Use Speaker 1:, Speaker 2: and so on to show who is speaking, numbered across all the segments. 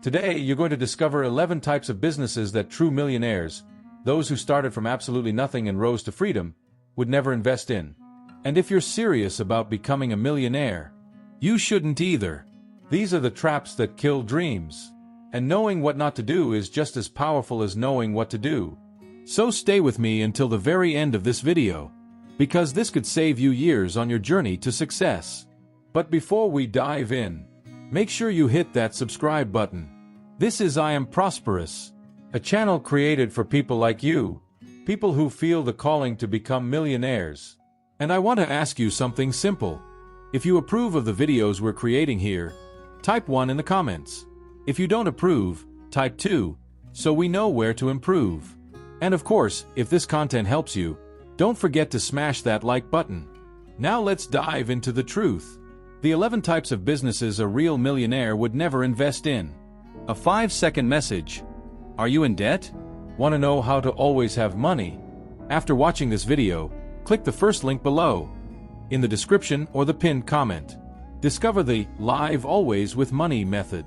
Speaker 1: Today, you're going to discover 11 types of businesses that true millionaires, those who started from absolutely nothing and rose to freedom, would never invest in. And if you're serious about becoming a millionaire, you shouldn't either. These are the traps that kill dreams. And knowing what not to do is just as powerful as knowing what to do. So stay with me until the very end of this video, because this could save you years on your journey to success. But before we dive in, make sure you hit that subscribe button. This is I Am Prosperous, a channel created for people like you, people who feel the calling to become millionaires. And I want to ask you something simple. If you approve of the videos we're creating here, type 1 in the comments. If you don't approve, type 2, so we know where to improve. And of course, if this content helps you, don't forget to smash that like button. Now let's dive into the truth. The 11 types of businesses a real millionaire would never invest in. A 5-second message. Are you in debt? Want to know how to always have money? After watching this video, click the first link below, in the description or the pinned comment. Discover the Live Always with Money method.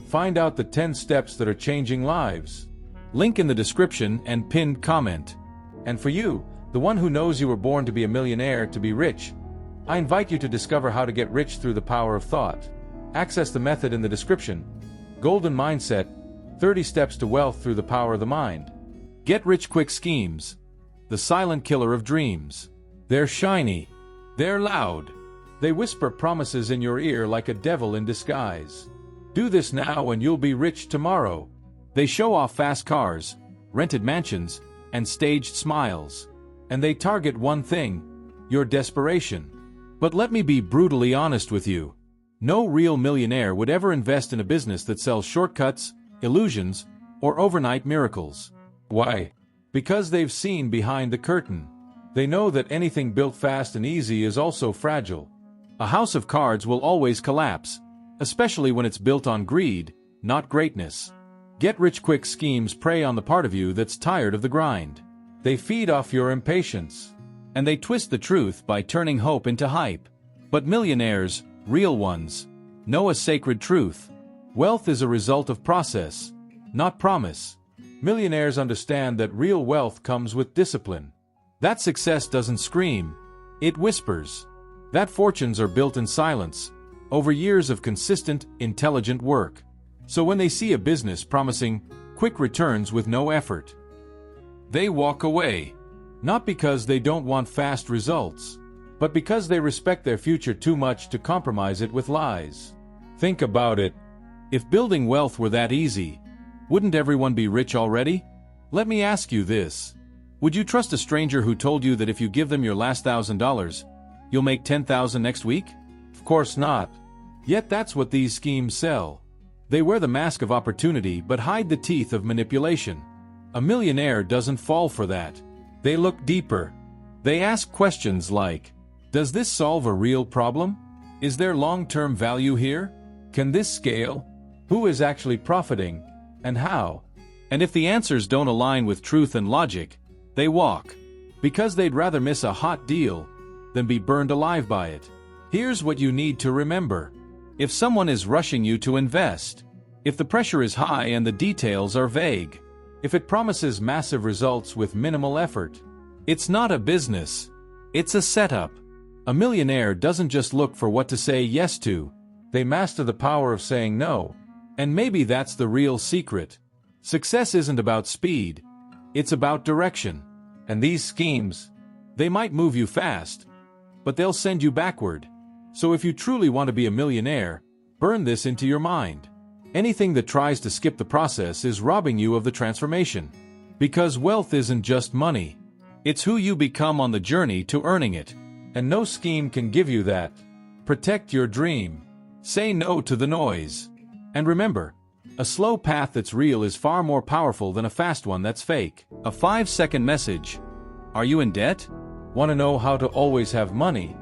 Speaker 1: Find out the 10 steps that are changing lives. Link in the description and pinned comment. And for you, the one who knows you were born to be a millionaire, to be rich, I invite you to discover how to get rich through the power of thought. Access the method in the description. Golden Mindset, 30 Steps to Wealth Through the Power of the Mind. Get Rich Quick Schemes. The silent killer of dreams. They're shiny. They're loud. They whisper promises in your ear like a devil in disguise. Do this now and you'll be rich tomorrow. They show off fast cars, rented mansions, and staged smiles. And they target one thing: your desperation. But let me be brutally honest with you. No real millionaire would ever invest in a business that sells shortcuts, illusions, or overnight miracles. Why? Because they've seen behind the curtain. They know that anything built fast and easy is also fragile. A house of cards will always collapse, especially when it's built on greed, not greatness. Get-rich-quick schemes prey on the part of you that's tired of the grind. They feed off your impatience. And they twist the truth by turning hope into hype. But millionaires, real ones, know a sacred truth. Wealth is a result of process, not promise. Millionaires understand that real wealth comes with discipline. That success doesn't scream, it whispers. That fortunes are built in silence, over years of consistent, intelligent work. So when they see a business promising quick returns with no effort, they walk away. Not because they don't want fast results, but because they respect their future too much to compromise it with lies. Think about it. If building wealth were that easy, wouldn't everyone be rich already? Let me ask you this. Would you trust a stranger who told you that if you give them your last $1,000, you'll make $10,000 next week? Of course not. Yet that's what these schemes sell. They wear the mask of opportunity but hide the teeth of manipulation. A millionaire doesn't fall for that. They look deeper. They ask questions like, does this solve a real problem? Is there long-term value here? Can this scale? Who is actually profiting? And how? And if the answers don't align with truth and logic, they walk. Because they'd rather miss a hot deal than be burned alive by it. Here's what you need to remember. If someone is rushing you to invest, if the pressure is high and the details are vague, if it promises massive results with minimal effort, it's not a business. It's a setup. A millionaire doesn't just look for what to say yes to. They master the power of saying no. And maybe that's the real secret. Success isn't about speed. It's about direction. And these schemes, they might move you fast, but they'll send you backward. So if you truly want to be a millionaire, burn this into your mind. Anything that tries to skip the process is robbing you of the transformation. Because wealth isn't just money. It's who you become on the journey to earning it. And no scheme can give you that. Protect your dream. Say no to the noise. And remember, a slow path that's real is far more powerful than a fast one that's fake. A 5-second message. Are you in debt? Want to know how to always have money?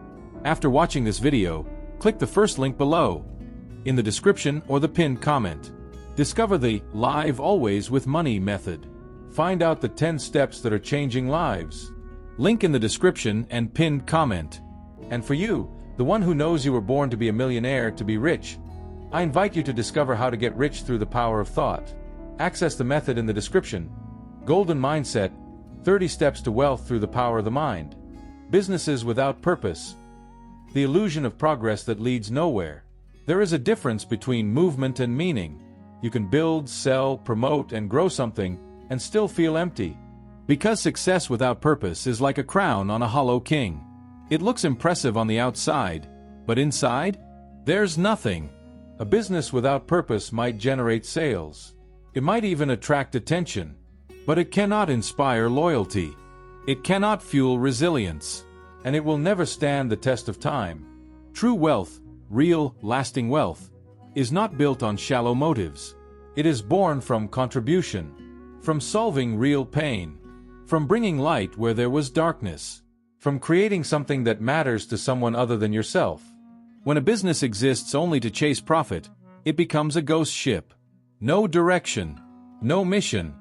Speaker 1: After watching this video, click the first link below, in the description or the pinned comment. Discover the Live Always with Money method. Find out the 10 steps that are changing lives. Link in the description and pinned comment. And for you, the one who knows you were born to be a millionaire, to be rich, I invite you to discover how to get rich through the power of thought. Access the method in the description. Golden Mindset, 30 Steps to Wealth Through the Power of the Mind. Businesses without purpose. The illusion of progress that leads nowhere. There is a difference between movement and meaning. You can build, sell, promote, and grow something, and still feel empty. Because success without purpose is like a crown on a hollow king. It looks impressive on the outside, but inside? There's nothing. A business without purpose might generate sales. It might even attract attention. But it cannot inspire loyalty. It cannot fuel resilience. And it will never stand the test of time. True wealth, real, lasting wealth, is not built on shallow motives. It is born from contribution, from solving real pain, from bringing light where there was darkness, from creating something that matters to someone other than yourself. When a business exists only to chase profit, it becomes a ghost ship. No direction, no mission,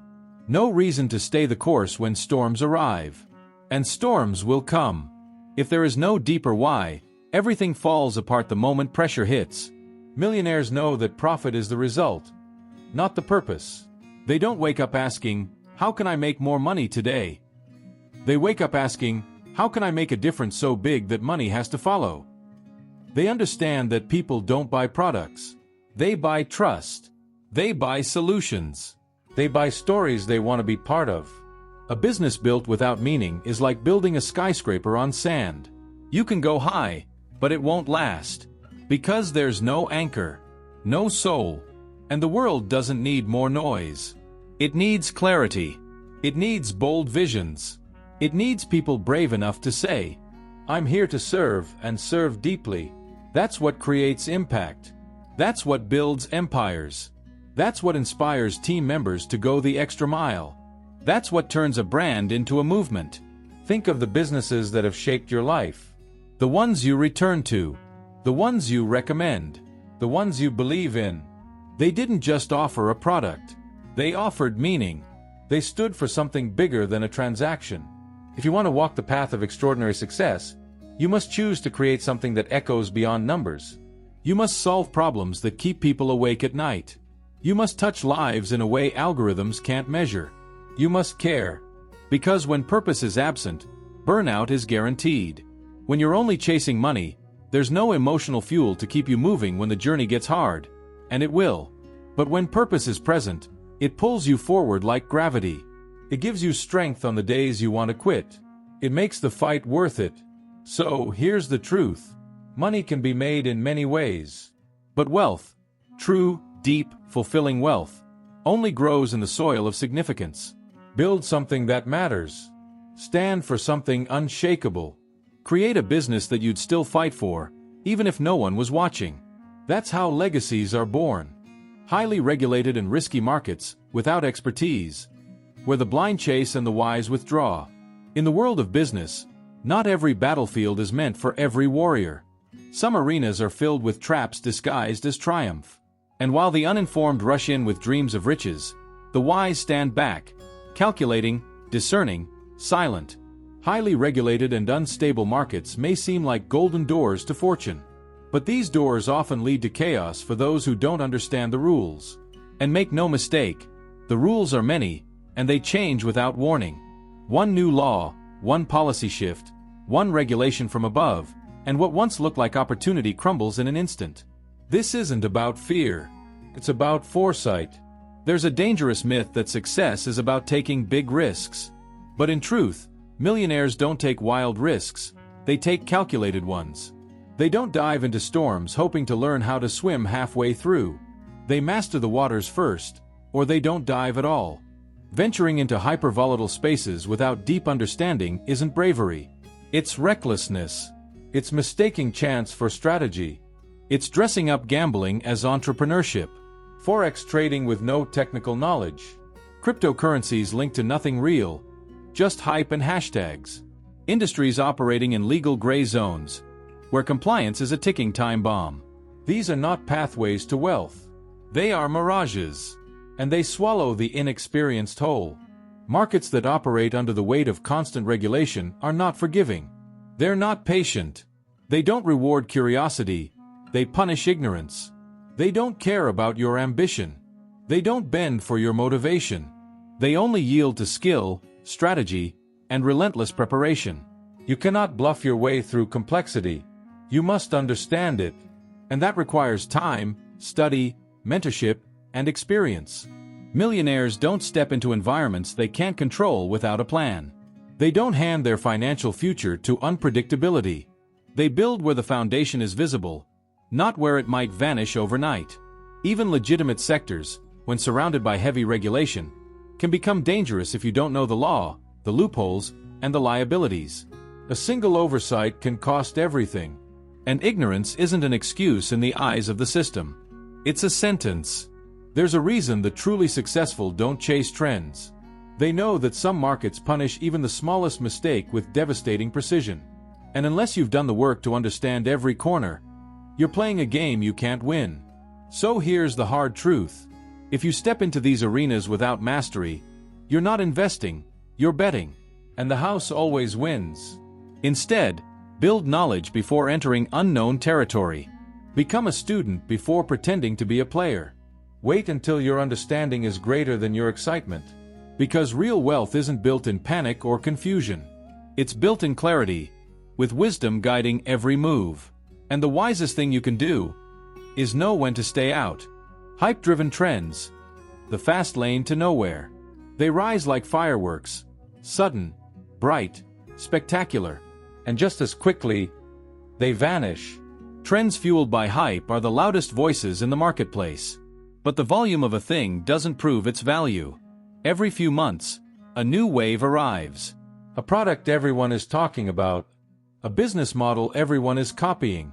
Speaker 1: no reason to stay the course when storms arrive. And storms will come. If there is no deeper why, everything falls apart the moment pressure hits. Millionaires know that profit is the result, not the purpose. They don't wake up asking, "How can I make more money today?" They wake up asking, "How can I make a difference so big that money has to follow?" They understand that people don't buy products. They buy trust. They buy solutions. They buy stories they want to be part of. A business built without meaning is like building a skyscraper on sand. You can go high, but it won't last. Because there's no anchor, no soul. And the world doesn't need more noise. It needs clarity. It needs bold visions. It needs people brave enough to say, "I'm here to serve and serve deeply." That's what creates impact. That's what builds empires. That's what inspires team members to go the extra mile. That's what turns a brand into a movement. Think of the businesses that have shaped your life. The ones you return to. The ones you recommend. The ones you believe in. They didn't just offer a product. They offered meaning. They stood for something bigger than a transaction. If you want to walk the path of extraordinary success, you must choose to create something that echoes beyond numbers. You must solve problems that keep people awake at night. You must touch lives in a way algorithms can't measure. You must care. Because when purpose is absent, burnout is guaranteed. When you're only chasing money, there's no emotional fuel to keep you moving when the journey gets hard. And it will. But when purpose is present, it pulls you forward like gravity. It gives you strength on the days you want to quit. It makes the fight worth it. So, here's the truth. Money can be made in many ways. But wealth, true, deep, fulfilling wealth, only grows in the soil of significance. Build something that matters. Stand for something unshakable. Create a business that you'd still fight for, even if no one was watching. That's how legacies are born. Highly regulated and risky markets, without expertise, where the blind chase and the wise withdraw. In the world of business, not every battlefield is meant for every warrior. Some arenas are filled with traps disguised as triumph. And while the uninformed rush in with dreams of riches, the wise stand back, calculating, discerning, silent. Highly regulated and unstable markets may seem like golden doors to fortune. But these doors often lead to chaos for those who don't understand the rules. And make no mistake, the rules are many, and they change without warning. One new law, one policy shift, one regulation from above, and what once looked like opportunity crumbles in an instant. This isn't about fear. It's about foresight. There's a dangerous myth that success is about taking big risks. But in truth, millionaires don't take wild risks. They take calculated ones. They don't dive into storms hoping to learn how to swim halfway through. They master the waters first, or they don't dive at all. Venturing into hypervolatile spaces without deep understanding isn't bravery. It's recklessness. It's mistaking chance for strategy. It's dressing up gambling as entrepreneurship. Forex trading with no technical knowledge. Cryptocurrencies linked to nothing real, just hype and hashtags. Industries operating in legal gray zones, where compliance is a ticking time bomb. These are not pathways to wealth. They are mirages. And they swallow the inexperienced whole. Markets that operate under the weight of constant regulation are not forgiving. They're not patient. They don't reward curiosity. They punish ignorance. They don't care about your ambition. They don't bend for your motivation. They only yield to skill, strategy, and relentless preparation. You cannot bluff your way through complexity. You must understand it. And that requires time, study, mentorship, and experience. Millionaires don't step into environments they can't control without a plan. They don't hand their financial future to unpredictability. They build where the foundation is visible, not where it might vanish overnight. Even legitimate sectors, when surrounded by heavy regulation, can become dangerous if you don't know the law, the loopholes, and the liabilities. A single oversight can cost everything. And ignorance isn't an excuse in the eyes of the system. It's a sentence. There's a reason the truly successful don't chase trends. They know that some markets punish even the smallest mistake with devastating precision. And unless you've done the work to understand every corner, you're playing a game you can't win. So here's the hard truth. If you step into these arenas without mastery, you're not investing, you're betting. And the house always wins. Instead, build knowledge before entering unknown territory. Become a student before pretending to be a player. Wait until your understanding is greater than your excitement. Because real wealth isn't built in panic or confusion. It's built in clarity, with wisdom guiding every move. And the wisest thing you can do is know when to stay out. Hype-driven trends, the fast lane to nowhere. They rise like fireworks, sudden, bright, spectacular, and just as quickly, they vanish. Trends fueled by hype are the loudest voices in the marketplace. But the volume of a thing doesn't prove its value. Every few months, a new wave arrives. A product everyone is talking about. A business model everyone is copying.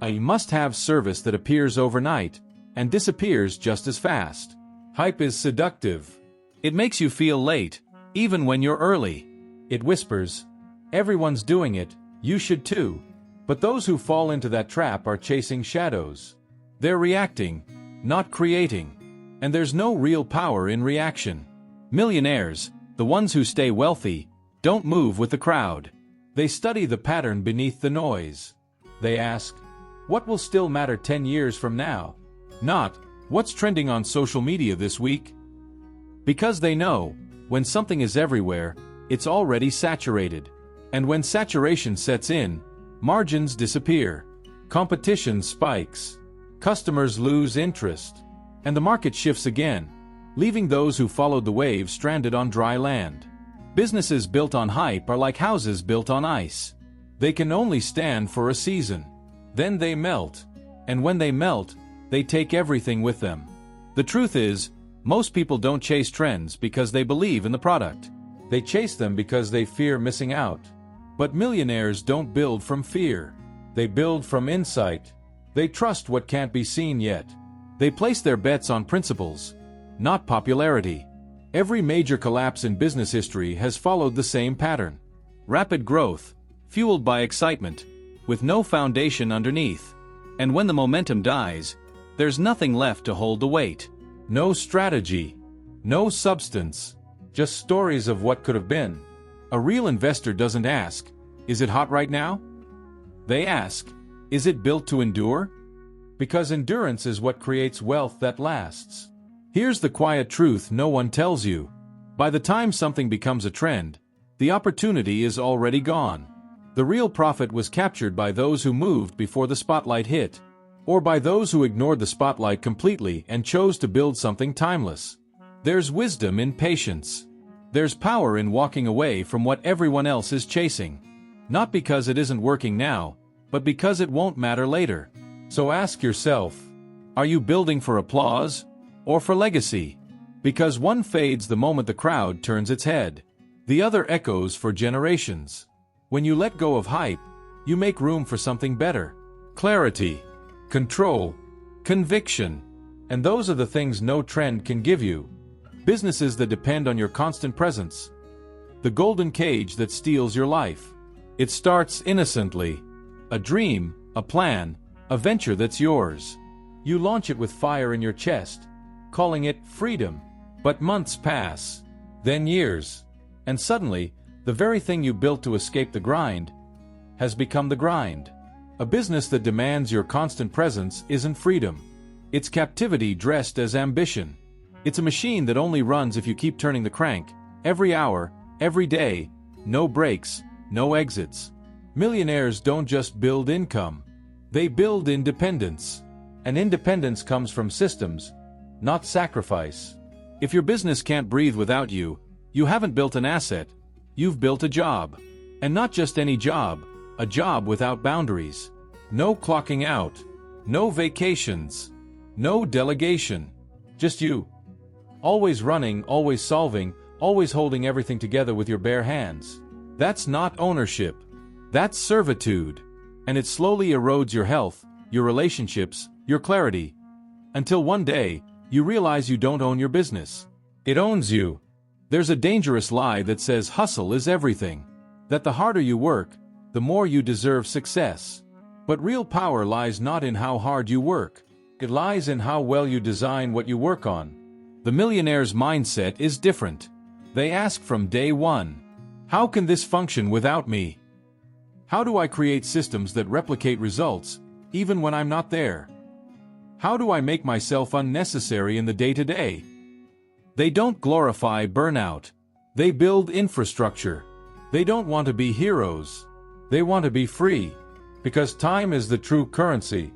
Speaker 1: A must-have service that appears overnight and disappears just as fast. Hype is seductive. It makes you feel late, even when you're early. It whispers, everyone's doing it, you should too. But those who fall into that trap are chasing shadows. They're reacting, not creating. And there's no real power in reaction. Millionaires, the ones who stay wealthy, don't move with the crowd. They study the pattern beneath the noise. They ask, what will still matter 10 years from now? Not, what's trending on social media this week? Because they know, when something is everywhere, it's already saturated. And when saturation sets in, margins disappear. Competition spikes. Customers lose interest. And the market shifts again, leaving those who followed the wave stranded on dry land. Businesses built on hype are like houses built on ice. They can only stand for a season. Then they melt. And when they melt, they take everything with them. The truth is, most people don't chase trends because they believe in the product. They chase them because they fear missing out. But millionaires don't build from fear. They build from insight. They trust what can't be seen yet. They place their bets on principles, not popularity. Every major collapse in business history has followed the same pattern. Rapid growth, fueled by excitement, with no foundation underneath. And when the momentum dies, there's nothing left to hold the weight. No strategy, no substance, just stories of what could have been. A real investor doesn't ask, is it hot right now? They ask, is it built to endure? Because endurance is what creates wealth that lasts. Here's the quiet truth no one tells you. By the time something becomes a trend, the opportunity is already gone. The real profit was captured by those who moved before the spotlight hit, or by those who ignored the spotlight completely and chose to build something timeless. There's wisdom in patience. There's power in walking away from what everyone else is chasing. Not because it isn't working now, but because it won't matter later. So ask yourself, are you building for applause or for legacy? Because one fades the moment the crowd turns its head. The other echoes for generations. When you let go of hype, you make room for something better. Clarity, control, conviction. And those are the things no trend can give you. Businesses that depend on your constant presence. The golden cage that steals your life. It starts innocently. A dream, a plan, a venture that's yours. You launch it with fire in your chest, calling it freedom. But months pass, then years, and suddenly, the very thing you built to escape the grind has become the grind. A business that demands your constant presence isn't freedom. It's captivity dressed as ambition. It's a machine that only runs if you keep turning the crank, every hour, every day, no breaks, no exits. Millionaires don't just build income. They build independence. And independence comes from systems, not sacrifice. If your business can't breathe without you, you haven't built an asset, you've built a job. And not just any job, a job without boundaries. No clocking out, no vacations, no delegation. Just you. Always running, always solving, always holding everything together with your bare hands. That's not ownership. That's servitude. And it slowly erodes your health, your relationships, your clarity. Until one day, you realize you don't own your business. It owns you. There's a dangerous lie that says hustle is everything. That the harder you work, the more you deserve success. But real power lies not in how hard you work. It lies in how well you design what you work on. The millionaire's mindset is different. They ask from day one, how can this function without me? How do I create systems that replicate results, even when I'm not there? How do I make myself unnecessary in the day-to-day? They don't glorify burnout. They build infrastructure. They don't want to be heroes. They want to be free. Because time is the true currency.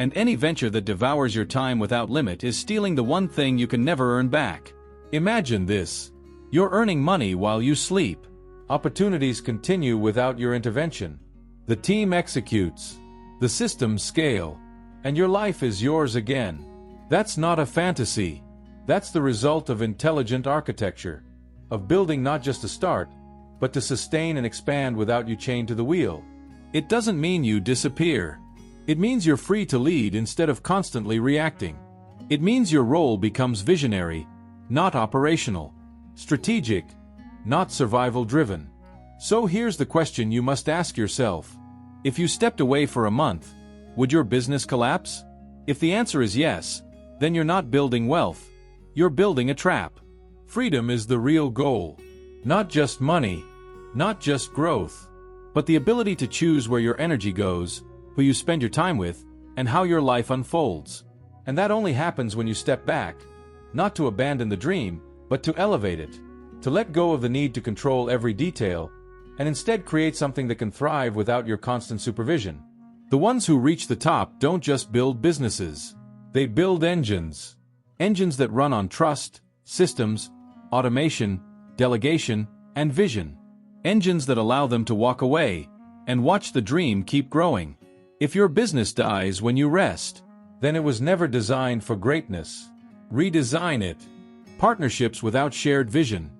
Speaker 1: And any venture that devours your time without limit is stealing the one thing you can never earn back. Imagine this. You're earning money while you sleep. Opportunities continue without your intervention. The team executes. The systems scale. And your life is yours again. That's not a fantasy. That's the result of intelligent architecture. Of building not just to start, but to sustain and expand without you chained to the wheel. It doesn't mean you disappear. It means you're free to lead instead of constantly reacting. It means your role becomes visionary, not operational. Strategic, not survival-driven. So here's the question you must ask yourself. If you stepped away for a month, would your business collapse? If the answer is yes, then you're not building wealth. You're building a trap. Freedom is the real goal. Not just money, not just growth, but the ability to choose where your energy goes, who you spend your time with, and how your life unfolds. And that only happens when you step back, not to abandon the dream, but to elevate it, to let go of the need to control every detail, and instead create something that can thrive without your constant supervision. The ones who reach the top don't just build businesses. They build engines. Engines that run on trust, systems, automation, delegation, and vision. Engines that allow them to walk away and watch the dream keep growing. If your business dies when you rest, then it was never designed for greatness. Redesign it. Partnerships without shared vision.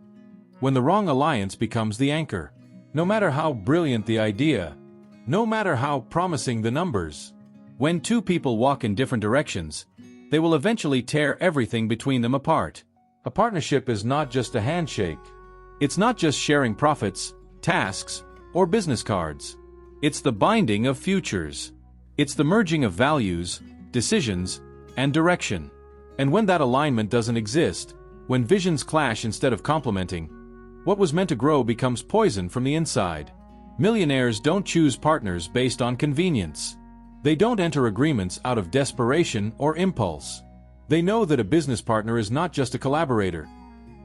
Speaker 1: When the wrong alliance becomes the anchor. No matter how brilliant the idea, no matter how promising the numbers, when two people walk in different directions, they will eventually tear everything between them apart. A partnership is not just a handshake. It's not just sharing profits, tasks, or business cards. It's the binding of futures. It's the merging of values, decisions, and direction. And when that alignment doesn't exist, when visions clash instead of complementing, what was meant to grow becomes poison from the inside. Millionaires don't choose partners based on convenience. They don't enter agreements out of desperation or impulse. They know that a business partner is not just a collaborator.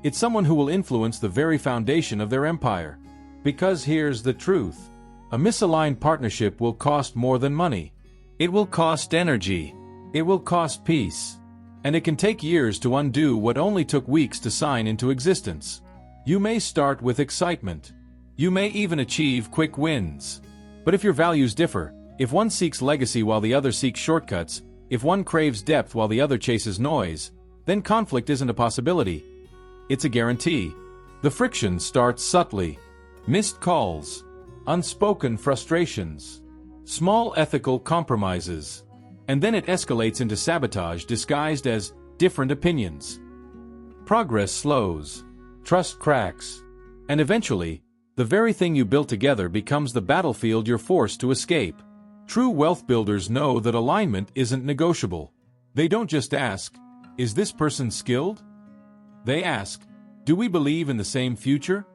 Speaker 1: It's someone who will influence the very foundation of their empire. Because here's the truth. A misaligned partnership will cost more than money. It will cost energy. It will cost peace. And it can take years to undo what only took weeks to sign into existence. You may start with excitement. You may even achieve quick wins. But if your values differ, if one seeks legacy while the other seeks shortcuts, if one craves depth while the other chases noise, then conflict isn't a possibility. It's a guarantee. The friction starts subtly. Missed calls, unspoken frustrations, small ethical compromises, and then it escalates into sabotage disguised as different opinions. Progress slows, trust cracks, and eventually, the very thing you built together becomes the battlefield you're forced to escape. True wealth builders know that alignment isn't negotiable. They don't just ask, is this person skilled? They ask, do we believe in the same future?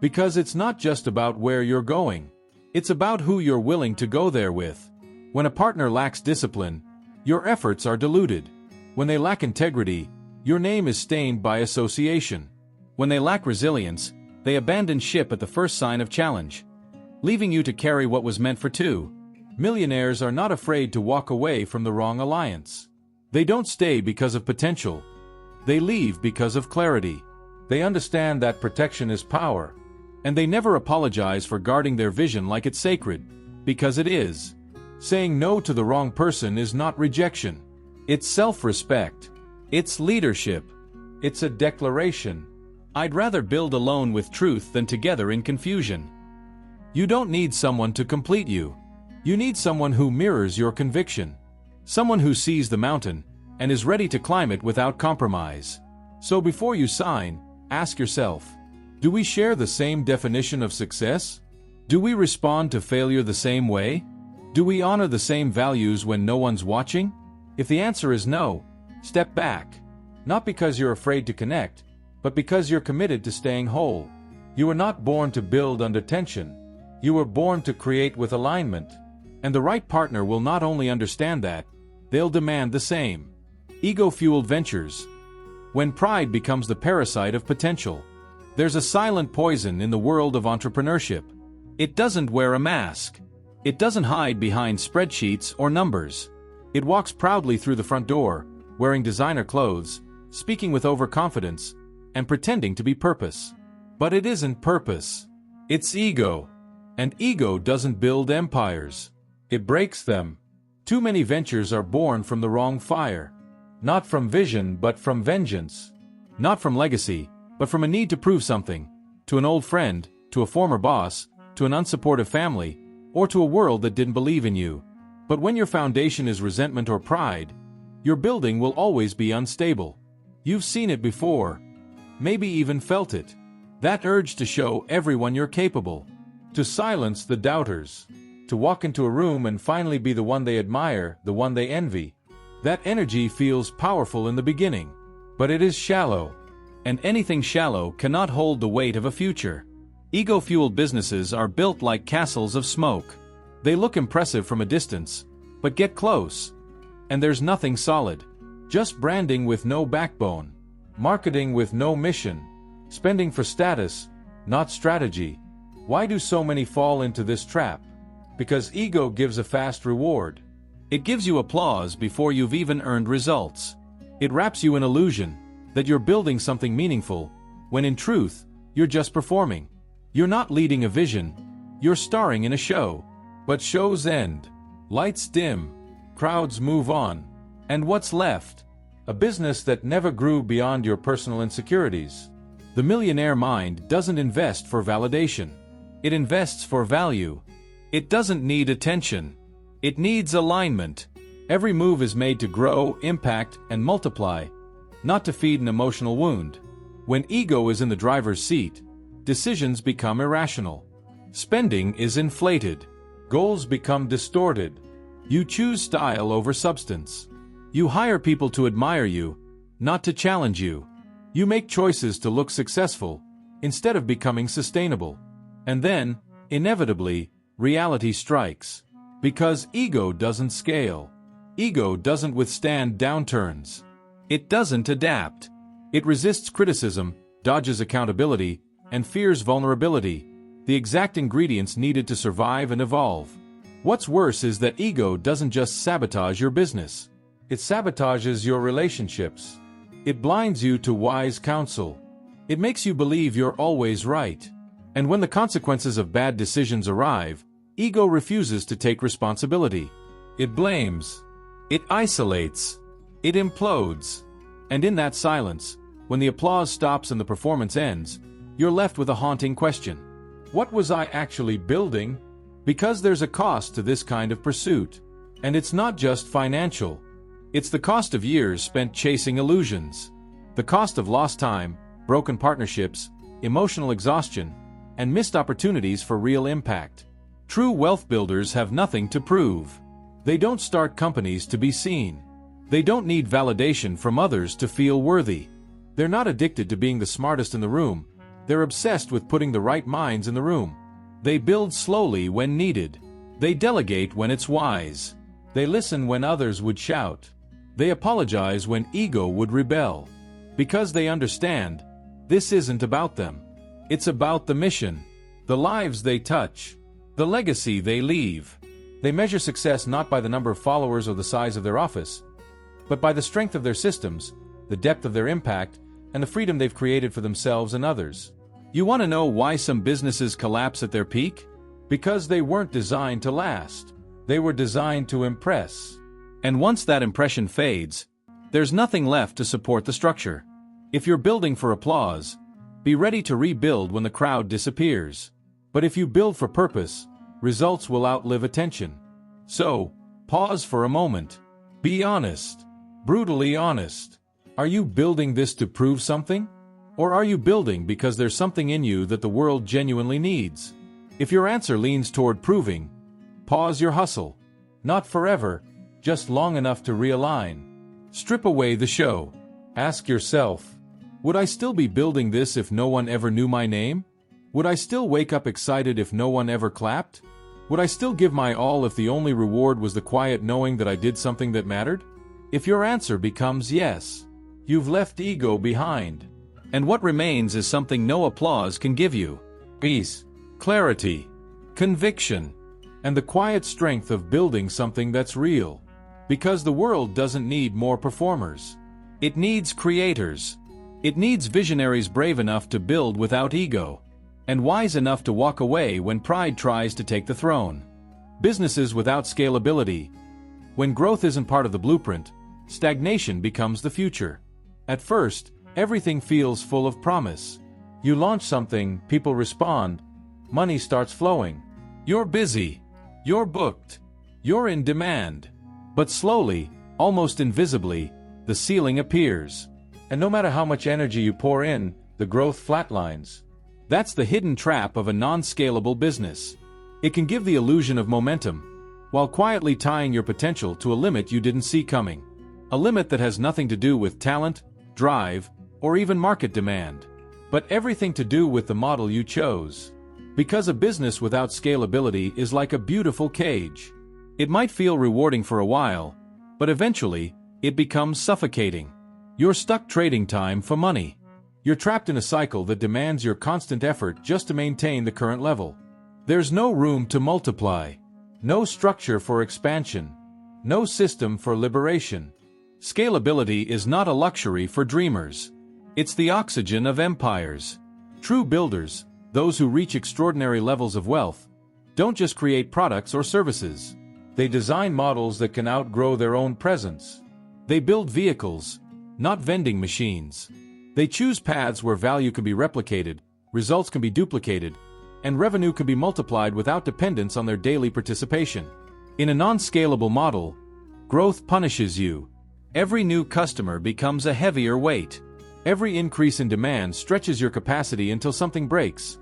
Speaker 1: Because it's not just about where you're going. It's about who you're willing to go there with. When a partner lacks discipline, your efforts are diluted. When they lack integrity, your name is stained by association. When they lack resilience, they abandon ship at the first sign of challenge, leaving you to carry what was meant for two. Millionaires are not afraid to walk away from the wrong alliance. They don't stay because of potential. They leave because of clarity. They understand that protection is power, and they never apologize for guarding their vision like it's sacred, because it is. Saying no to the wrong person is not rejection. It's self-respect. It's leadership. It's a declaration. I'd rather build alone with truth than together in confusion. You don't need someone to complete you. You need someone who mirrors your conviction. Someone who sees the mountain and is ready to climb it without compromise. So before you sign, ask yourself, do we share the same definition of success? Do we respond to failure the same way? Do we honor the same values when no one's watching? If the answer is no, step back. Not because you're afraid to connect, but because you're committed to staying whole. You were not born to build under tension. You were born to create with alignment. And the right partner will not only understand that, they'll demand the same. Ego-fueled ventures. When pride becomes the parasite of potential. There's a silent poison in the world of entrepreneurship. It doesn't wear a mask. It doesn't hide behind spreadsheets or numbers. It walks proudly through the front door, wearing designer clothes, speaking with overconfidence, and pretending to be purpose. But it isn't purpose. It's ego. And ego doesn't build empires. It breaks them. Too many ventures are born from the wrong fire. Not from vision, but from vengeance. Not from legacy, but from a need to prove something. To an old friend, to a former boss, to an unsupportive family, or to a world that didn't believe in you. But when your foundation is resentment or pride, your building will always be unstable. You've seen it before. Maybe even felt it. That urge to show everyone you're capable. To silence the doubters. To walk into a room and finally be the one they admire, the one they envy. That energy feels powerful in the beginning. But it is shallow. And anything shallow cannot hold the weight of a future. Ego-fueled businesses are built like castles of smoke. They look impressive from a distance, but get close, and there's nothing solid. Just branding with no backbone. Marketing with no mission. Spending for status, not strategy. Why do so many fall into this trap? Because ego gives a fast reward. It gives you applause before you've even earned results. It wraps you in illusion that you're building something meaningful, when in truth, you're just performing. You're not leading a vision, you're starring in a show. But shows end. Lights dim. Crowds move on. And what's left? A business that never grew beyond your personal insecurities. The millionaire mind doesn't invest for validation. It invests for value. It doesn't need attention. It needs alignment. Every move is made to grow, impact, and multiply, not to feed an emotional wound. When ego is in the driver's seat, decisions become irrational. Spending is inflated. Goals become distorted. You choose style over substance. You hire people to admire you, not to challenge you. You make choices to look successful, instead of becoming sustainable. And then, inevitably, reality strikes. Because ego doesn't scale. Ego doesn't withstand downturns. It doesn't adapt. It resists criticism, dodges accountability, and fears vulnerability, the exact ingredients needed to survive and evolve. What's worse is that ego doesn't just sabotage your business. It sabotages your relationships. It blinds you to wise counsel. It makes you believe you're always right. And when the consequences of bad decisions arrive, ego refuses to take responsibility. It blames. It isolates. It implodes. And in that silence, when the applause stops and the performance ends, you're left with a haunting question. What was I actually building? Because there's a cost to this kind of pursuit. And it's not just financial. It's the cost of years spent chasing illusions. The cost of lost time, broken partnerships, emotional exhaustion, and missed opportunities for real impact. True wealth builders have nothing to prove. They don't start companies to be seen. They don't need validation from others to feel worthy. They're not addicted to being the smartest in the room. They're obsessed with putting the right minds in the room. They build slowly when needed. They delegate when it's wise. They listen when others would shout. They apologize when ego would rebel. Because they understand, this isn't about them. It's about the mission, the lives they touch, the legacy they leave. They measure success not by the number of followers or the size of their office, but by the strength of their systems, the depth of their impact, and the freedom they've created for themselves and others. You want to know why some businesses collapse at their peak? Because they weren't designed to last. They were designed to impress. And once that impression fades, there's nothing left to support the structure. If you're building for applause, be ready to rebuild when the crowd disappears. But if you build for purpose, results will outlive attention. So, pause for a moment. Be honest. Brutally honest. Are you building this to prove something? Or are you building because there's something in you that the world genuinely needs? If your answer leans toward proving, pause your hustle. Not forever, just long enough to realign. Strip away the show. Ask yourself, would I still be building this if no one ever knew my name? Would I still wake up excited if no one ever clapped? Would I still give my all if the only reward was the quiet knowing that I did something that mattered? If your answer becomes yes, you've left ego behind. And what remains is something no applause can give you. Peace, clarity, conviction, and the quiet strength of building something that's real. Because the world doesn't need more performers. It needs creators. It needs visionaries brave enough to build without ego, and wise enough to walk away when pride tries to take the throne. Businesses without scalability. When growth isn't part of the blueprint, stagnation becomes the future. At first, everything feels full of promise. You launch something, people respond, money starts flowing. You're busy. You're booked. You're in demand. But slowly, almost invisibly, the ceiling appears. And no matter how much energy you pour in, the growth flatlines. That's the hidden trap of a non-scalable business. It can give the illusion of momentum, while quietly tying your potential to a limit you didn't see coming. A limit that has nothing to do with talent, drive, or even market demand, but everything to do with the model you chose. Because a business without scalability is like a beautiful cage. It might feel rewarding for a while, but eventually, it becomes suffocating. You're stuck trading time for money. You're trapped in a cycle that demands your constant effort just to maintain the current level. There's no room to multiply, no structure for expansion, no system for liberation. Scalability is not a luxury for dreamers. It's the oxygen of empires. True builders, those who reach extraordinary levels of wealth, don't just create products or services. They design models that can outgrow their own presence. They build vehicles, not vending machines. They choose paths where value can be replicated, results can be duplicated, and revenue can be multiplied without dependence on their daily participation. In a non-scalable model, growth punishes you. Every new customer becomes a heavier weight. Every increase in demand stretches your capacity until something breaks.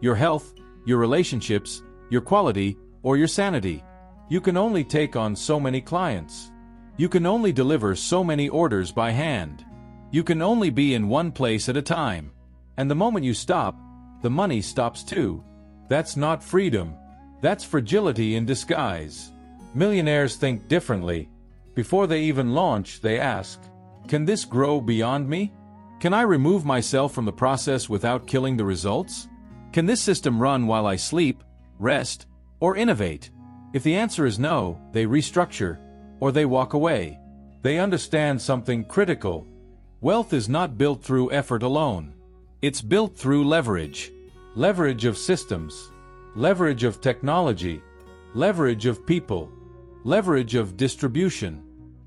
Speaker 1: Your health, your relationships, your quality, or your sanity. You can only take on so many clients. You can only deliver so many orders by hand. You can only be in one place at a time. And the moment you stop, the money stops too. That's not freedom. That's fragility in disguise. Millionaires think differently. Before they even launch, they ask, can this grow beyond me? Can I remove myself from the process without killing the results? Can this system run while I sleep, rest, or innovate? If the answer is no, they restructure, or they walk away. They understand something critical. Wealth is not built through effort alone. It's built through leverage. Leverage of systems. Leverage of technology. Leverage of people. Leverage of distribution.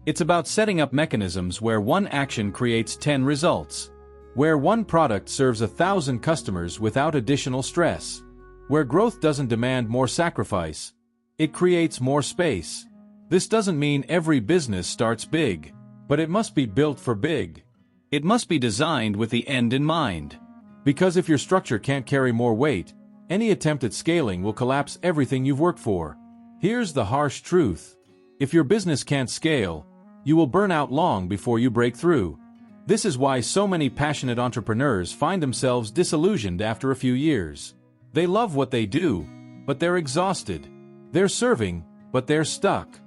Speaker 1: It's about setting up mechanisms where one action creates 10 results. Where one product serves 1,000 customers without additional stress. Where growth doesn't demand more sacrifice. It creates more space. This doesn't mean every business starts big, but it must be built for big. It must be designed with the end in mind. Because if your structure can't carry more weight, any attempt at scaling will collapse everything you've worked for. Here's the harsh truth. If your business can't scale, you will burn out long before you break through. This is why so many passionate entrepreneurs find themselves disillusioned after a few years. They love what they do, but they're exhausted. They're serving, but they're stuck.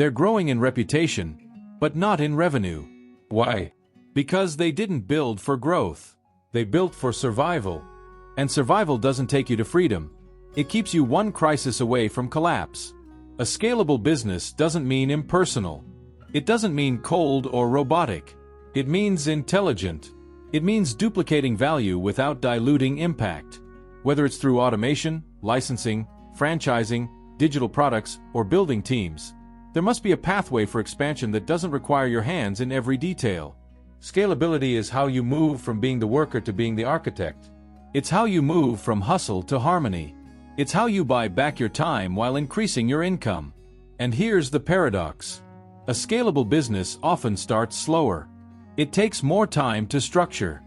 Speaker 1: They're growing in reputation, but not in revenue. Why? Because they didn't build for growth. They built for survival. And survival doesn't take you to freedom. It keeps you one crisis away from collapse. A scalable business doesn't mean impersonal. It doesn't mean cold or robotic. It means intelligent. It means duplicating value without diluting impact. Whether it's through automation, licensing, franchising, digital products, or building teams, there must be a pathway for expansion that doesn't require your hands in every detail. Scalability is how you move from being the worker to being the architect. It's how you move from hustle to harmony. It's how you buy back your time while increasing your income. And here's the paradox. A scalable business often starts slower. It takes more time to structure.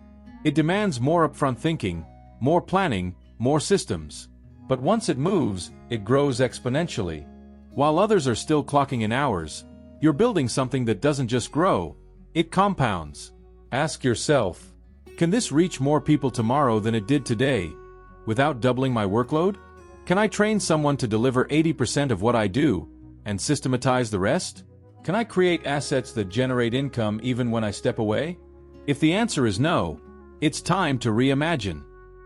Speaker 1: It demands more upfront thinking, more planning, more systems. But once it moves, it grows exponentially. While others are still clocking in hours, you're building something that doesn't just grow, it compounds. Ask yourself, can this reach more people tomorrow than it did today, without doubling my workload? Can I train someone to deliver 80% of what I do, and systematize the rest? Can I create assets that generate income even when I step away? If the answer is no, it's time to reimagine.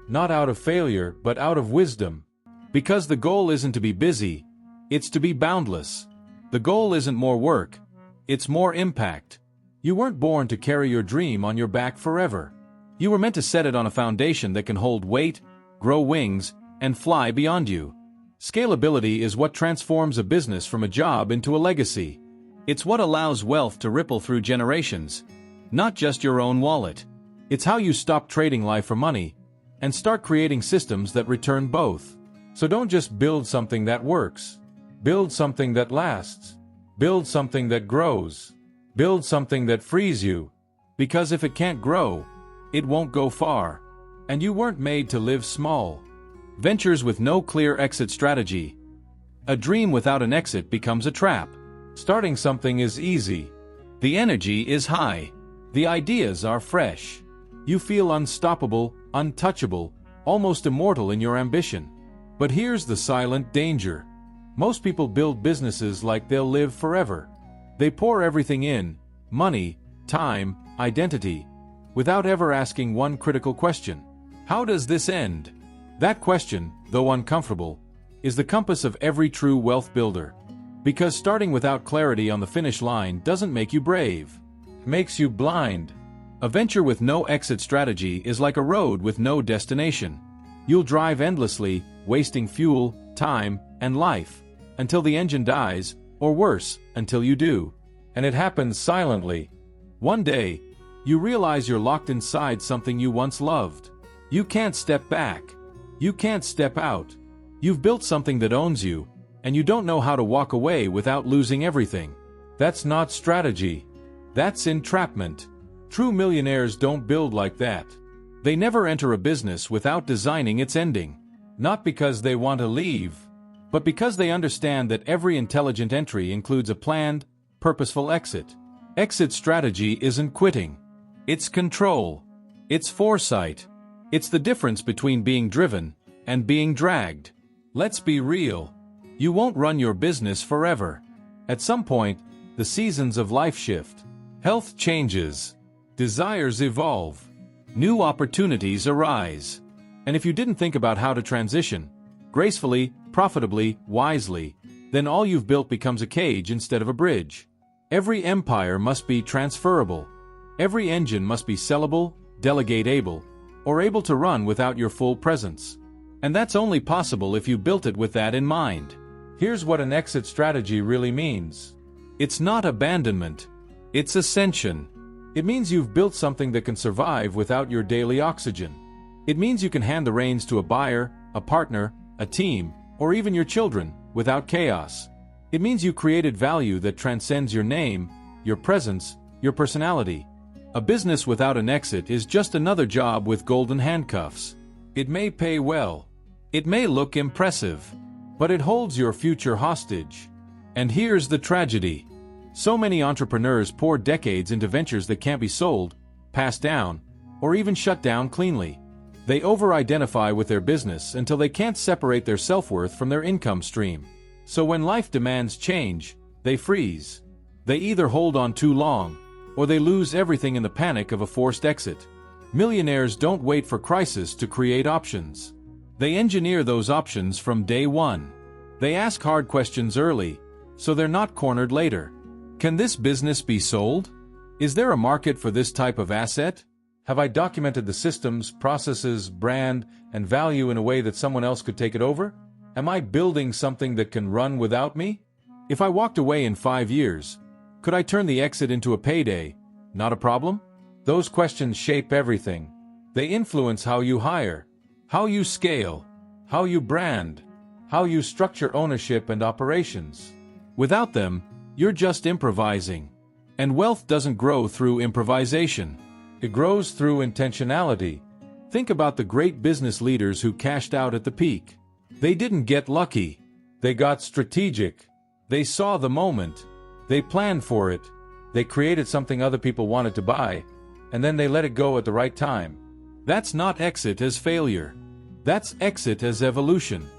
Speaker 1: Not out of failure, but out of wisdom. Because the goal isn't to be busy, it's to be boundless. The goal isn't more work, it's more impact. You weren't born to carry your dream on your back forever. You were meant to set it on a foundation that can hold weight, grow wings, and fly beyond you. Scalability is what transforms a business from a job into a legacy. It's what allows wealth to ripple through generations, not just your own wallet. It's how you stop trading life for money and start creating systems that return both. So don't just build something that works. Build something that lasts. Build something that grows. Build something that frees you. Because if it can't grow, it won't go far. And you weren't made to live small. Ventures with no clear exit strategy. A dream without an exit becomes a trap. Starting something is easy. The energy is high. The ideas are fresh. You feel unstoppable, untouchable, almost immortal in your ambition. But here's the silent danger. Most people build businesses like they'll live forever. They pour everything in, money, time, identity, without ever asking one critical question. How does this end? That question, though uncomfortable, is the compass of every true wealth builder. Because starting without clarity on the finish line doesn't make you brave. It makes you blind. A venture with no exit strategy is like a road with no destination. You'll drive endlessly, wasting fuel, time, and life, until the engine dies, or worse, until you do. And it happens silently. One day, you realize you're locked inside something you once loved. You can't step back. You can't step out. You've built something that owns you, and you don't know how to walk away without losing everything. That's not strategy. That's entrapment. True millionaires don't build like that. They never enter a business without designing its ending. Not because they want to leave, but because they understand that every intelligent entry includes a planned, purposeful exit. Exit strategy isn't quitting. It's control. It's foresight. It's the difference between being driven and being dragged. Let's be real. You won't run your business forever. At some point, the seasons of life shift. Health changes. Desires evolve. New opportunities arise. And if you didn't think about how to transition, gracefully, profitably, wisely, then all you've built becomes a cage instead of a bridge. Every empire must be transferable. Every engine must be sellable, delegate-able, or able to run without your full presence. And that's only possible if you built it with that in mind. Here's what an exit strategy really means. It's not abandonment. It's ascension. It means you've built something that can survive without your daily oxygen. It means you can hand the reins to a buyer, a partner, a team, or even your children, without chaos. It means you created value that transcends your name, your presence, your personality. A business without an exit is just another job with golden handcuffs. It may pay well. It may look impressive. But it holds your future hostage. And here's the tragedy. So many entrepreneurs pour decades into ventures that can't be sold, passed down, or even shut down cleanly. They over-identify with their business until they can't separate their self-worth from their income stream. So when life demands change, They freeze. They either hold on too long, or they lose everything in the panic of a forced exit. Millionaires don't wait for crisis to create options. They engineer those options from day one. They ask hard questions early, so they're not cornered later. Can this business be sold? Is there a market for this type of asset? Have I documented the systems, processes, brand, and value in a way that someone else could take it over? Am I building something that can run without me? If I walked away in 5 years, could I turn the exit into a payday? Not a problem? Those questions shape everything. They influence how you hire, how you scale, how you brand, how you structure ownership and operations. Without them, you're just improvising. And wealth doesn't grow through improvisation. It grows through intentionality. Think about the great business leaders who cashed out at the peak. They didn't get lucky. They got strategic. They saw the moment. They planned for it. They created something other people wanted to buy, and then they let it go at the right time. That's not exit as failure. That's exit as evolution.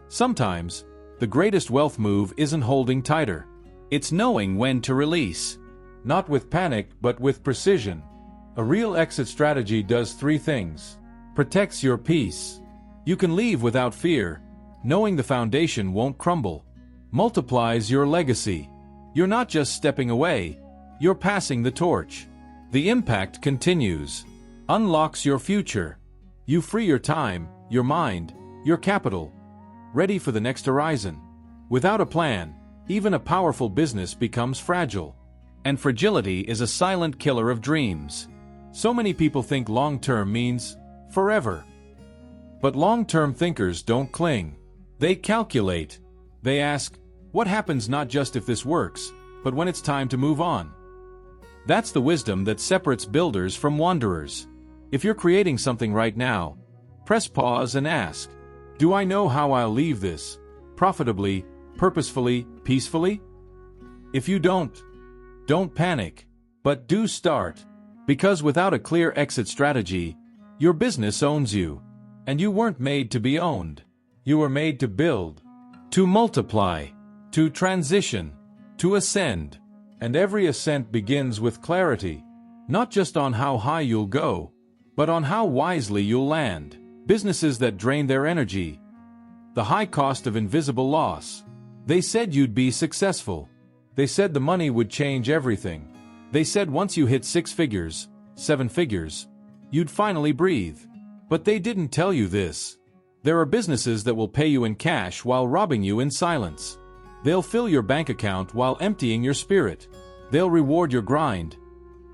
Speaker 1: Sometimes, the greatest wealth move isn't holding tighter. It's knowing when to release. Not with panic, but with precision. A real exit strategy does 3 things. Protects your peace. You can leave without fear, knowing the foundation won't crumble. Multiplies your legacy. You're not just stepping away, you're passing the torch. The impact continues. Unlocks your future. You free your time, your mind, your capital. Ready for the next horizon. Without a plan, even a powerful business becomes fragile. And fragility is a silent killer of dreams. So many people think long-term means forever. But long-term thinkers don't cling. They calculate. They ask, what happens not just if this works, but when it's time to move on? That's the wisdom that separates builders from wanderers. If you're creating something right now, press pause and ask, do I know how I'll leave this? Profitably, purposefully, peacefully? If you don't panic. But do start. Because without a clear exit strategy, your business owns you. And you weren't made to be owned. You were made to build, to multiply, to transition, to ascend. And every ascent begins with clarity. Not just on how high you'll go, but on how wisely you'll land. Businesses that drain their energy. The high cost of invisible loss. They said you'd be successful. They said the money would change everything. They said once you hit 6 figures, 7 figures, you'd finally breathe. But they didn't tell you this. There are businesses that will pay you in cash while robbing you in silence. They'll fill your bank account while emptying your spirit. They'll reward your grind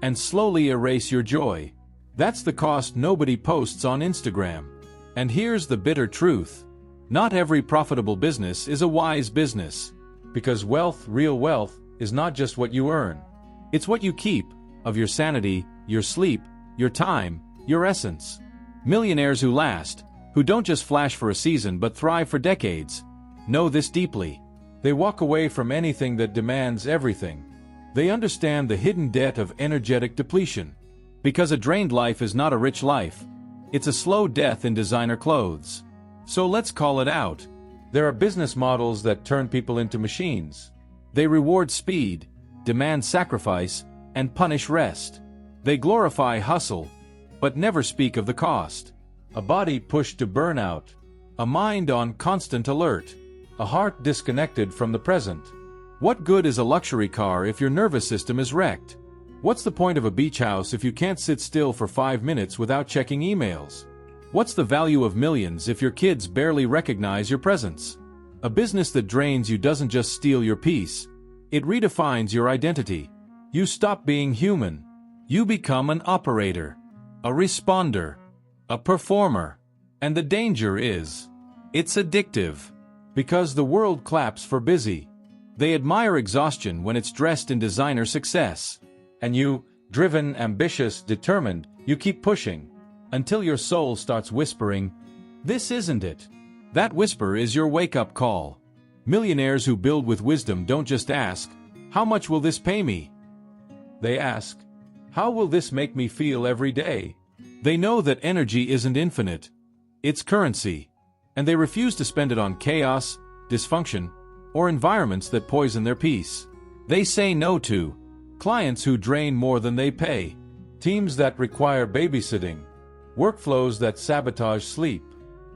Speaker 1: and slowly erase your joy. That's the cost nobody posts on Instagram. And here's the bitter truth. Not every profitable business is a wise business. Because wealth, real wealth, is not just what you earn. It's what you keep, of your sanity, your sleep, your time, your essence. Millionaires who last, who don't just flash for a season but thrive for decades, know this deeply. They walk away from anything that demands everything. They understand the hidden debt of energetic depletion. Because a drained life is not a rich life. It's a slow death in designer clothes. So let's call it out. There are business models that turn people into machines. They reward speed, demand sacrifice, and punish rest. They glorify hustle, but never speak of the cost. A body pushed to burnout, a mind on constant alert, a heart disconnected from the present. What good is a luxury car if your nervous system is wrecked? What's the point of a beach house if you can't sit still for 5 minutes without checking emails? What's the value of millions if your kids barely recognize your presence? A business that drains you doesn't just steal your peace. It redefines your identity. You stop being human. You become an operator, a responder, a performer. And the danger is, it's addictive. Because the world claps for busy. They admire exhaustion when it's dressed in designer success. And you, driven, ambitious, determined, you keep pushing. Until your soul starts whispering, this isn't it. That whisper is your wake-up call. Millionaires who build with wisdom don't just ask, how much will this pay me? They ask, how will this make me feel every day? They know that energy isn't infinite. It's currency. And they refuse to spend it on chaos, dysfunction, or environments that poison their peace. They say no to clients who drain more than they pay, teams that require babysitting, workflows that sabotage sleep,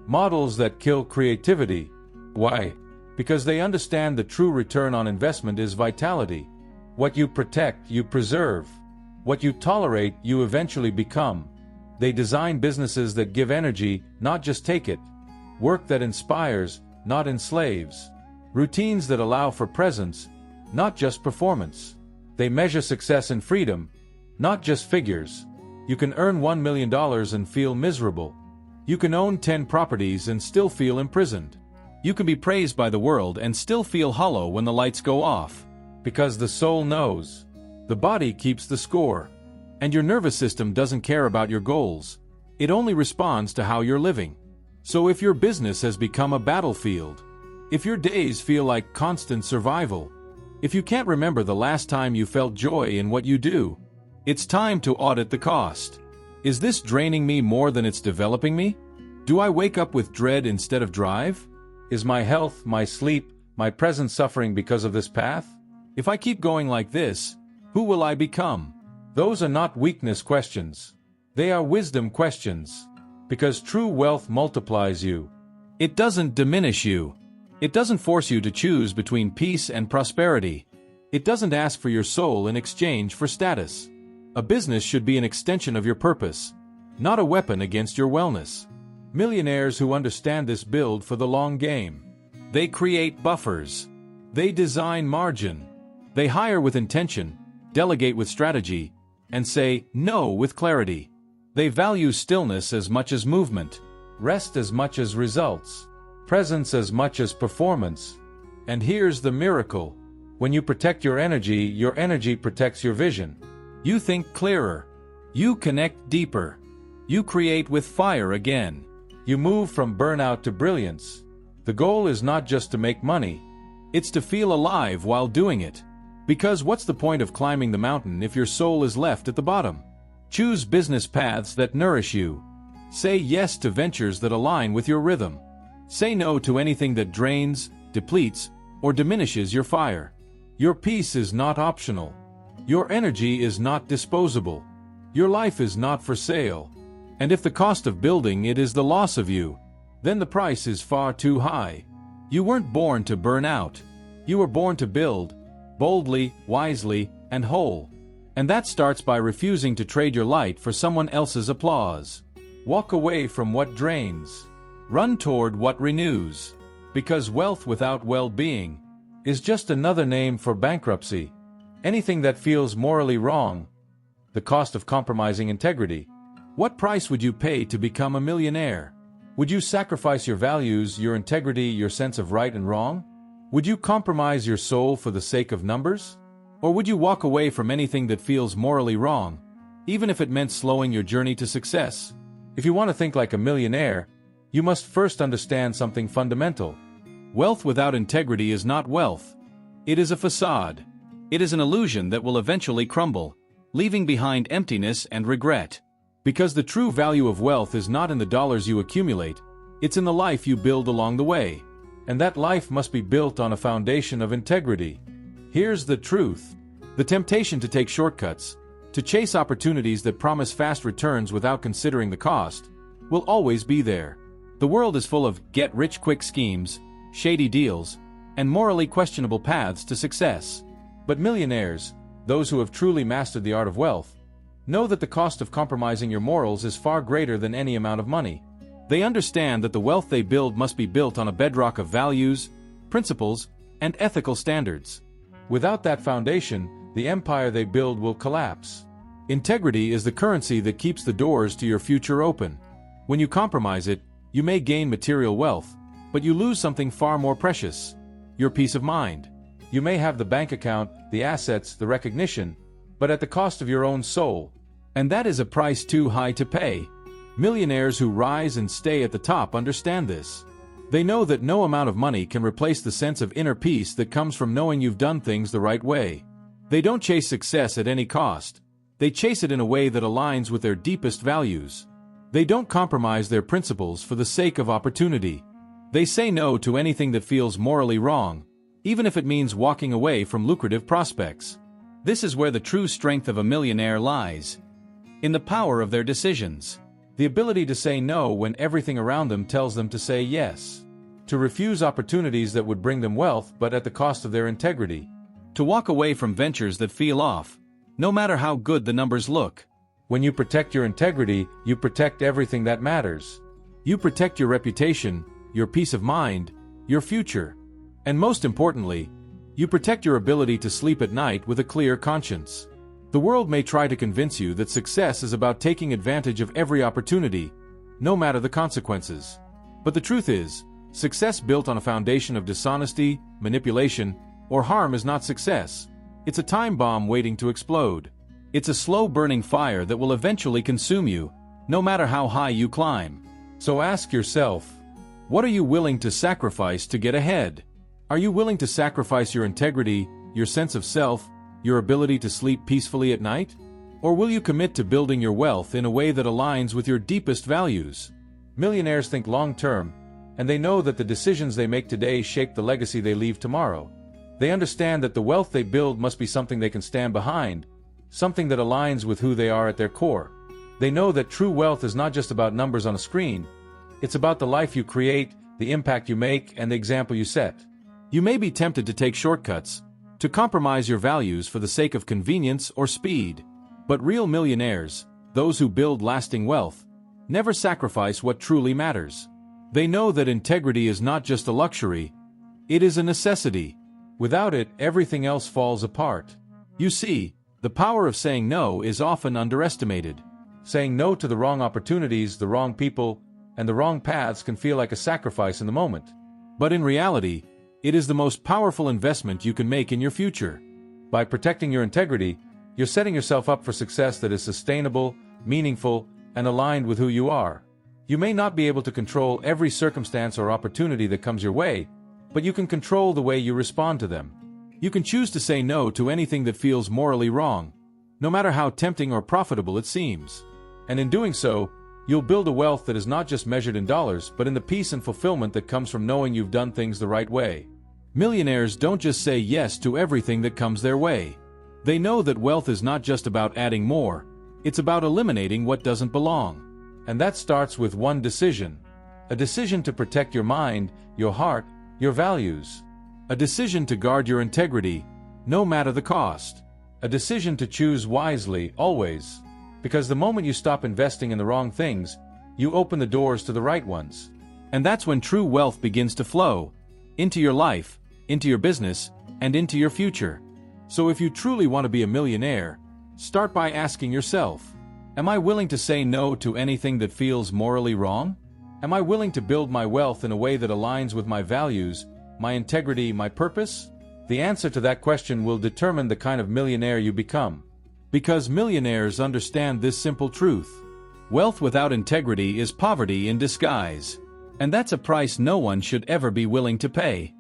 Speaker 1: models that kill creativity. Why? Because they understand the true return on investment is vitality. What you protect, you preserve. What you tolerate, you eventually become. They design businesses that give energy, not just take it. Work that inspires, not enslaves. Routines that allow for presence, not just performance. They measure success in freedom, not just figures. You can earn $1 million and feel miserable. You can own 10 properties and still feel imprisoned. You can be praised by the world and still feel hollow when the lights go off. Because the soul knows. The body keeps the score. And your nervous system doesn't care about your goals. It only responds to how you're living. So if your business has become a battlefield, if your days feel like constant survival, if you can't remember the last time you felt joy in what you do, it's time to audit the cost. Is this draining me more than it's developing me? Do I wake up with dread instead of drive? Is my health, my sleep, my present suffering because of this path? If I keep going like this, who will I become? Those are not weakness questions. They are wisdom questions. Because true wealth multiplies you. It doesn't diminish you. It doesn't force you to choose between peace and prosperity. It doesn't ask for your soul in exchange for status. A business should be an extension of your purpose, not a weapon against your wellness. Millionaires who understand this build for the long game. They create buffers. They design margin. They hire with intention, delegate with strategy, and say no with clarity. They value stillness as much as movement, rest as much as results, presence as much as performance. And here's the miracle. When you protect your energy protects your vision. You think clearer. You connect deeper. You create with fire again. You move from burnout to brilliance. The goal is not just to make money. It's to feel alive while doing it. Because what's the point of climbing the mountain if your soul is left at the bottom? Choose business paths that nourish you. Say yes to ventures that align with your rhythm. Say no to anything that drains, depletes, or diminishes your fire. Your peace is not optional. Your energy is not disposable. Your life is not for sale. And if the cost of building it is the loss of you, then the price is far too high. You weren't born to burn out. You were born to build, boldly, wisely, and whole. And that starts by refusing to trade your light for someone else's applause. Walk away from what drains. Run toward what renews. Because wealth without well-being is just another name for bankruptcy. Anything that feels morally wrong. The cost of compromising integrity. What price would you pay to become a millionaire? Would you sacrifice your values, your integrity, your sense of right and wrong? Would you compromise your soul for the sake of numbers? Or would you walk away from anything that feels morally wrong, even if it meant slowing your journey to success? If you want to think like a millionaire, you must first understand something fundamental. Wealth without integrity is not wealth. It is a facade. It is an illusion that will eventually crumble, leaving behind emptiness and regret. Because the true value of wealth is not in the dollars you accumulate, it's in the life you build along the way. And that life must be built on a foundation of integrity. Here's the truth. The temptation to take shortcuts, to chase opportunities that promise fast returns without considering the cost, will always be there. The world is full of get-rich-quick schemes, shady deals, and morally questionable paths to success. But millionaires, those who have truly mastered the art of wealth, know that the cost of compromising your morals is far greater than any amount of money. They understand that the wealth they build must be built on a bedrock of values, principles, and ethical standards. Without that foundation, the empire they build will collapse. Integrity is the currency that keeps the doors to your future open. When you compromise it, you may gain material wealth, but you lose something far more precious: your peace of mind. You may have the bank account, the assets, the recognition, but at the cost of your own soul. And that is a price too high to pay. Millionaires who rise and stay at the top understand this. They know that no amount of money can replace the sense of inner peace that comes from knowing you've done things the right way. They don't chase success at any cost. They chase it in a way that aligns with their deepest values. They don't compromise their principles for the sake of opportunity. They say no to anything that feels morally wrong,
Speaker 2: even if it means walking away from lucrative prospects. This is where the true strength of a millionaire lies. In the power of their decisions.
Speaker 1: The ability to say no when everything around them tells them to say yes. To refuse opportunities that would bring them wealth but at the cost of their integrity.
Speaker 2: To walk away from ventures that feel off, no matter how good the numbers look.
Speaker 1: When you protect your integrity, you protect everything that matters. You protect your reputation, your peace of mind, your future. And most importantly, you protect your ability to sleep at night with a clear conscience. The world may try to convince you that success is about taking advantage of every opportunity, no matter the consequences. But the truth is, success built on a foundation of dishonesty, manipulation, or harm is not success. It's a time bomb waiting to explode. It's a slow-burning fire that will eventually consume you, no matter how high you climb. So ask yourself, what are you willing to sacrifice to get ahead? Are you willing to sacrifice your integrity, your sense of self, your ability to sleep peacefully at night? Or will you commit to building your wealth in a way that aligns with your deepest values? Millionaires think long-term, and they know that the decisions they make today shape the legacy they leave tomorrow. They understand that the wealth they build must be something they can stand behind, something that aligns with who they are at their core. They know that true wealth is not just about numbers on a screen. It's about the life you create, the impact you make, and the example you set. You may be tempted to take shortcuts, to compromise your values for the sake of convenience or speed. But real millionaires, those who build lasting wealth, never sacrifice what truly matters. They know that integrity is not just a luxury, it is a necessity. Without it, everything else falls apart. You see, the power of saying no is often underestimated. Saying no to the wrong opportunities, the wrong people, and the wrong paths can feel like a sacrifice in the moment. But in reality, it is the most powerful investment you can make in your future. By protecting your integrity, you're setting yourself up for success that is sustainable, meaningful, and aligned with who you are. You may not be able to control every circumstance or opportunity that comes your way, but you can control the way you respond to them. You can choose to say no to anything that feels morally wrong, no matter how tempting or profitable it seems. And in doing so, you'll build a wealth that is not just measured in dollars, but in the peace and fulfillment that comes from knowing you've done things the right way. Millionaires don't just say yes to everything that comes their way. They know that wealth is not just about adding more, it's about eliminating what doesn't belong. And that starts with one decision. A decision to protect your mind, your heart, your values. A decision to guard your integrity, no matter the cost. A decision to choose wisely, always. Because the moment you stop investing in the wrong things, you open the doors to the right ones. And that's when true wealth begins to flow into your life, into your business, and into your future. So if you truly want to be a millionaire, start by asking yourself, am I willing to say no to anything that feels morally wrong? Am I willing to build my wealth in a way that aligns with my values, my integrity, my purpose? The answer to that question will determine the kind of millionaire you become. Because millionaires understand this simple truth. Wealth without integrity is poverty in disguise. And that's a price no one should ever be willing to pay.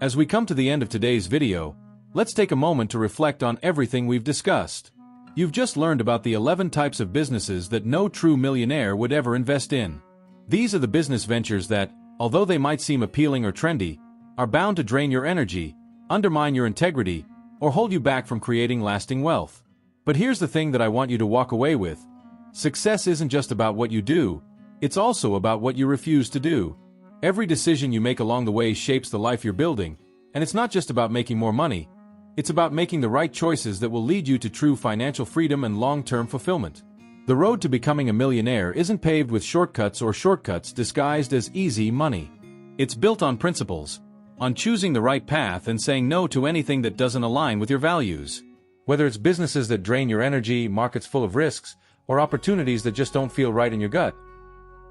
Speaker 1: As we come to the end of today's video, let's take a moment to reflect on everything we've discussed. You've just learned about the 11 types of businesses that no true millionaire would ever invest in. These are the business ventures that, although they might seem appealing or trendy, are bound to drain your energy, undermine your integrity, or hold you back from creating lasting wealth. But here's the thing that I want you to walk away with. Success isn't just about what you do, it's also about what you refuse to do. Every decision you make along the way shapes the life you're building, and it's not just about making more money. It's about making the right choices that will lead you to true financial freedom and long-term fulfillment. The road to becoming a millionaire isn't paved with shortcuts or shortcuts disguised as easy money. It's built on principles, on choosing the right path and saying no to anything that doesn't align with your values. Whether it's businesses that drain your energy, markets full of risks, or opportunities that just don't feel right in your gut,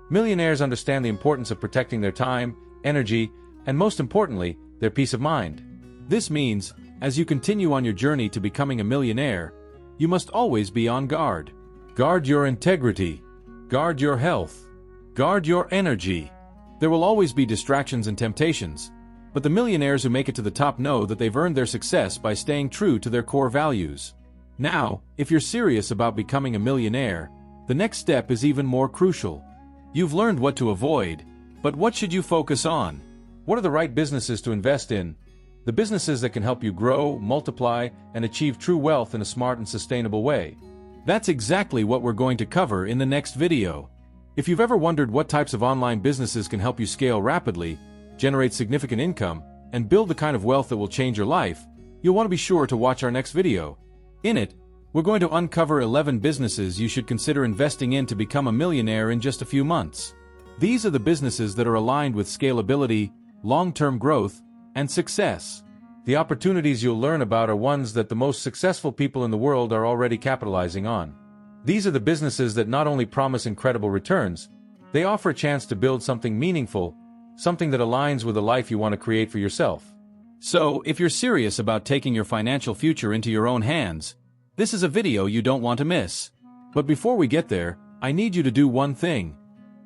Speaker 1: millionaires understand the importance of protecting their time, energy, and most importantly, their peace of mind. This means, as you continue on your journey to becoming a millionaire, you must always be on guard. Guard your integrity. Guard your health. Guard your energy. There will always be distractions and temptations, but the millionaires who make it to the top know that they've earned their success by staying true to their core values. Now, if you're serious about becoming a millionaire, the next step is even more crucial. You've learned what to avoid, but what should you focus on? What are the right businesses to invest in? the businesses that can help you grow, multiply, and achieve true wealth in a smart and sustainable way.
Speaker 2: That's exactly what we're going to cover in the next video.
Speaker 1: If you've ever wondered what types of online businesses can help you scale rapidly, generate significant income, and build the kind of wealth that will change your life, you'll want to be sure to watch our next video. In it, we're going to uncover 11 businesses you should consider investing in to become a millionaire in just a few months. These are the businesses that are aligned with scalability, long-term growth, and success. The opportunities you'll learn about are ones that the most successful people in the world are already capitalizing on. These are the businesses that not only promise incredible returns, they offer a chance to build something meaningful, something that aligns with the life you want to create for yourself.
Speaker 2: So, if you're serious about taking your financial future into your own hands, this is a video you don't want to miss.
Speaker 1: But before we get there, I need you to do one thing.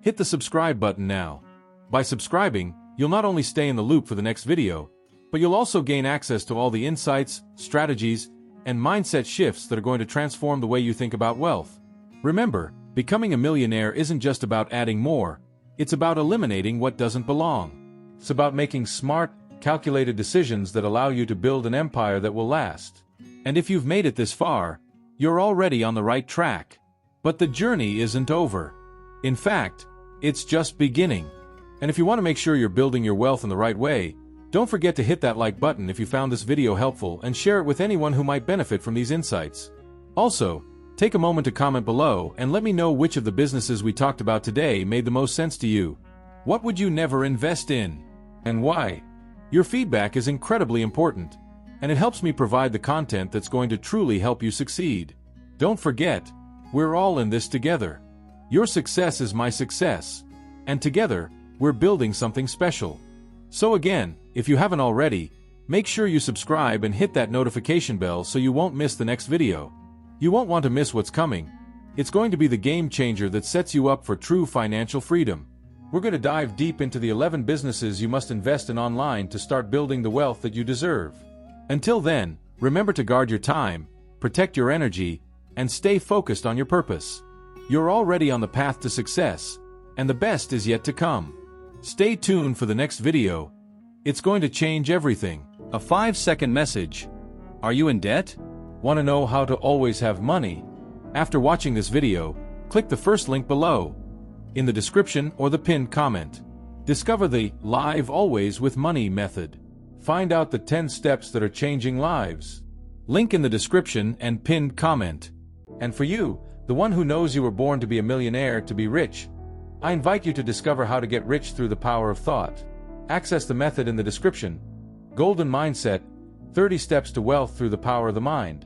Speaker 1: Hit the subscribe button now. By subscribing, you'll not only stay in the loop for the next video, but you'll also gain access to all the insights, strategies, and mindset shifts that are going to transform the way you think about wealth. Remember, becoming a millionaire isn't just about adding more, it's about eliminating what doesn't belong. It's about making smart, calculated decisions that allow you to build an empire that will last.
Speaker 2: And if you've made it this far, you're already on the right track.
Speaker 1: But the journey isn't over. In fact, it's just beginning. And if you want to make sure you're building your wealth in the right way, don't forget to hit that like button if you found this video helpful and share it with anyone who might benefit from these insights. Also, take a moment to comment below and let me know which of the businesses we talked about today made the most sense to you. What would you never invest in? And why? Your feedback is incredibly important, and it helps me provide the content that's going to truly help you succeed. Don't forget, we're all in this together. Your success is my success, and together, we're building something special. So again, if you haven't already, make sure you subscribe and hit that notification bell so you won't miss the next video. You won't want to miss what's coming. It's going to be the game changer that sets you up for true financial freedom. We're going to dive deep into the 11 businesses you must invest in online to start building the wealth that you deserve. Until then, remember to guard your time, protect your energy, and stay focused on your purpose. You're already on the path to success, and the best is yet to come. Stay tuned for the next video. It's going to change everything.
Speaker 2: A 5-second message. Are you in debt?
Speaker 1: Want to know how to always have money? After watching this video, click the first link below, in the description or the pinned comment. Discover the Live Always with Money method. Find out the 10 steps that are changing lives. Link in the description and pinned comment. And for you, the one who knows you were born to be a millionaire, to be rich, I invite you to discover how to get rich through the power of thought. Access the method in the description. Golden Mindset, 30 Steps to Wealth Through the Power of the Mind.